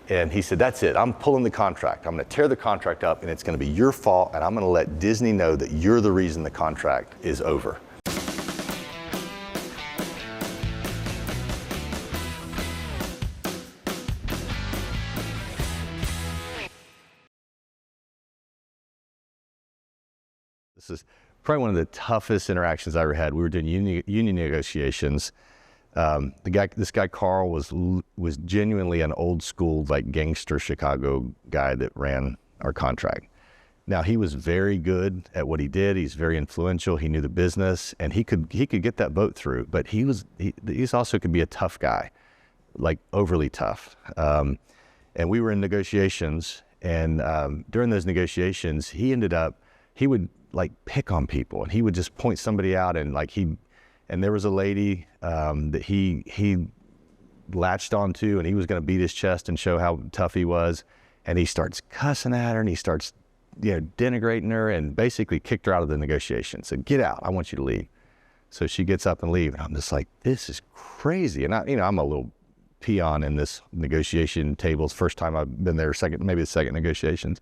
And he said, that's it, I'm pulling the contract. I'm gonna tear the contract up and it's gonna be your fault and I'm gonna let Disney know that you're the reason the contract is over. This is probably one of the toughest interactions I ever had. We were doing union negotiations. This guy Carl was genuinely an old school, like gangster Chicago guy that ran our contract. Now he was very good at what he did. He's very influential. He knew the business, and he could get that vote through. But he also could be a tough guy, like overly tough. And we were in negotiations, and during those negotiations, he would like pick on people, and he would just point somebody out, and like and there was a lady that he latched onto, and he was going to beat his chest and show how tough he was, and he starts cussing at her, and he starts denigrating her, and basically kicked her out of the negotiation. Said, "Get out! I want you to leave." So she gets up and leaves, and I'm just like, "This is crazy." And I'm a little peon in this negotiation tables. First time I've been there, maybe the second negotiations.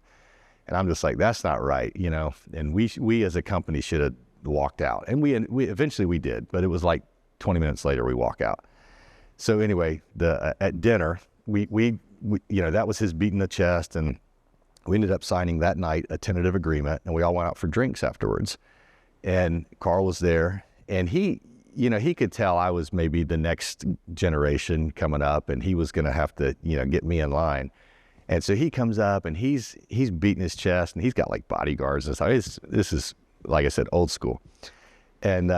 And I'm just like, that's not right, and we as a company should have walked out. And we eventually we did, but it was like 20 minutes later we walk out. So anyway, at dinner, we that was his beating the chest, and we ended up signing that night a tentative agreement, and we all went out for drinks afterwards. And Carl was there, and he could tell I was maybe the next generation coming up, and he was going to have to, get me in line. And so he comes up, and he's beating his chest, and he's got like bodyguards and stuff. This is, like I said, old school. And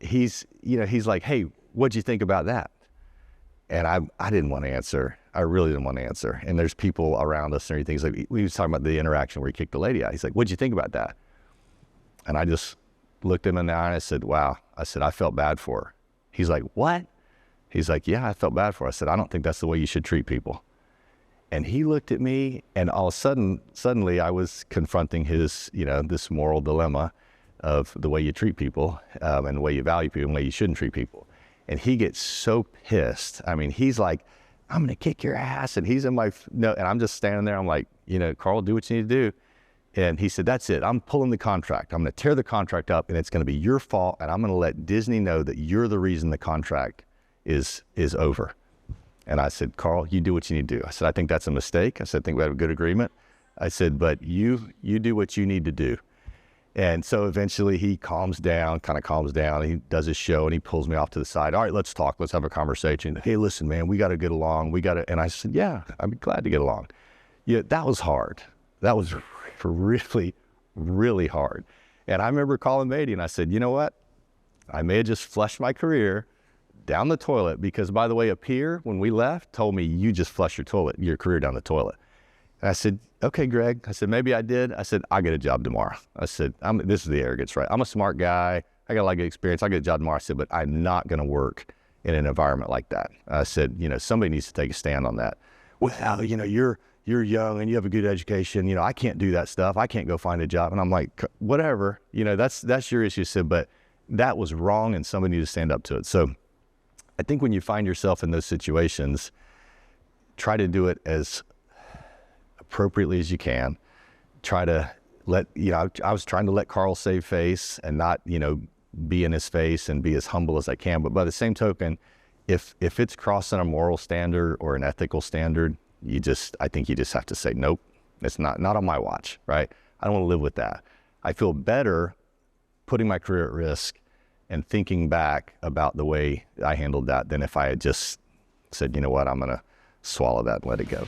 he's like, "Hey, what'd you think about that?" And I didn't want to answer. I really didn't want to answer. And there's people around us and everything. He's like, we was talking about the interaction where he kicked the lady out. He's like, "What'd you think about that?" And I just looked him in the eye and I said, "Wow." I said, "I felt bad for her." He's like, "What?" He's like, "Yeah, I felt bad for her." I said, "I don't think that's the way you should treat people." And he looked at me, and all of a sudden, suddenly I was confronting his, this moral dilemma of the way you treat people, and the way you value people and the way you shouldn't treat people. And he gets so pissed. I mean, he's like, "I'm going to kick your ass." And he's in and I'm just standing there. I'm like, "Carl, do what you need to do." And he said, "That's it. I'm pulling the contract. I'm going to tear the contract up, and it's going to be your fault. And I'm going to let Disney know that you're the reason the contract is over." And I said, "Carl, you do what you need to do." I said, "I think that's a mistake." I said, "I think we have a good agreement." I said, "But you do what you need to do." And so eventually he calms down, and he does his show, and he pulls me off to the side. "All right, let's talk. Let's have a conversation. Hey, listen, man, we got to get along. And I said, "Yeah, I'd be glad to get along." Yeah, that was hard. That was really, really hard. And I remember calling Mady, and I said, "You know what? I may have just flushed my career down the toilet, because, by the way, a peer, when we left, told me you just flushed your career down the toilet." And I said, "Okay, Greg." I said, "Maybe I did." I said, "I'll get a job tomorrow." I said, this is the arrogance, right? I'm a smart guy. I got a lot of experience. I'll get a job tomorrow. I said, "But I'm not going to work in an environment like that." I said, somebody needs to take a stand on that. "Well, you're young and you have a good education. I can't do that stuff. I can't go find a job." And I'm like, "Whatever, that's your issue." I said, "But that was wrong, and somebody needs to stand up to it." So I think when you find yourself in those situations, try to do it as appropriately as you can. Try to I was trying to let Carl save face and not, be in his face and be as humble as I can. But by the same token, if it's crossing a moral standard or an ethical standard, I think you just have to say, "Nope, it's not on my watch," right? I don't want to live with that. I feel better putting my career at risk and thinking back about the way I handled that than if I had just said, "You know what, I'm going to swallow that and let it go."